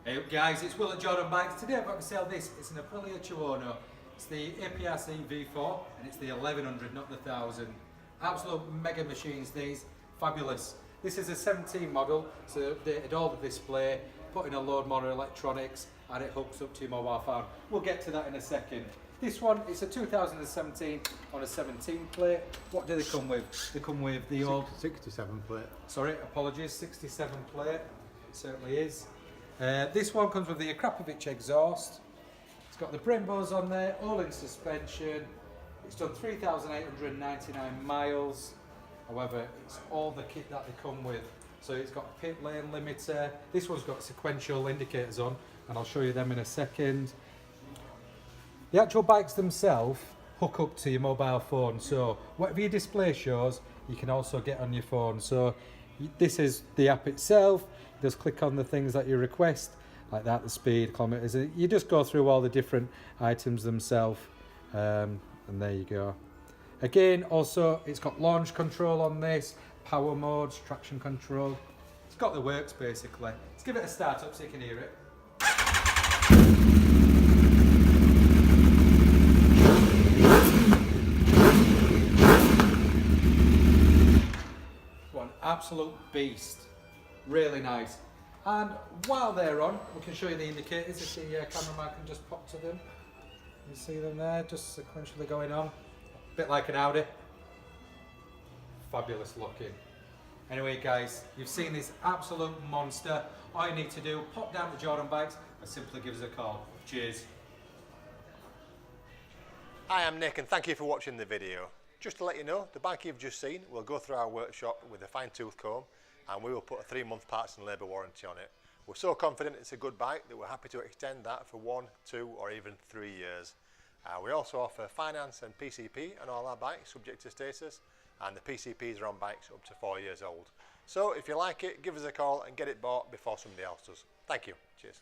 Hey guys, it's Will at Jordanbikes. Today I've got to sell this. It's an Aprilia Tuono. It's the APRC V4 and it's the 1100, not the 1000. Absolute mega machines these, fabulous. This is a 17 model, so they had all the display, put in a load more electronics and it hooks up to your mobile phone. We'll get to that in a second. This one, it's a 2017 on a 17 plate. What do they come with? They come with the old 67 plate. Sorry, apologies, 67 plate. It certainly is. This one comes with the Akrapovic exhaust. It's got the Brembos on there, Ohlins suspension. It's done 3,899 miles. However, it's all the kit that they come with. So it's got pit lane limiter. This one's got sequential indicators on, and I'll show you them in a second. The actual bikes themselves hook up to your mobile phone. So whatever your display shows, you can also get on your phone. So this is the app itself. Just click on the things that you request, like that, the speed, kilometers. You just go through all the different items themselves, and there you go. Again, also, it's got launch control on this, power modes, traction control. It's got the works basically. Let's give it a start up so you can hear it. One absolute beast. Really nice. And while they're on, we can show you the indicators if the cameraman can just pop to them. You see them there, just sequentially going on. A bit like an Audi. Fabulous looking. Anyway guys, you've seen this absolute monster. All you need to do, pop down to Jordanbikes and simply give us a call. Cheers. Hi, I'm Nick and thank you for watching the video. Just to let you know, the bike you've just seen will go through our workshop with a fine tooth comb and we will put a 3-month parts and labour warranty on it. We're so confident it's a good bike that we're happy to extend that for 1, 2 or even 3 years. We also offer finance and PCP on all our bikes subject to status, and the PCPs are on bikes up to 4 years old. So if you like it, give us a call and get it bought before somebody else does. Thank you. Cheers.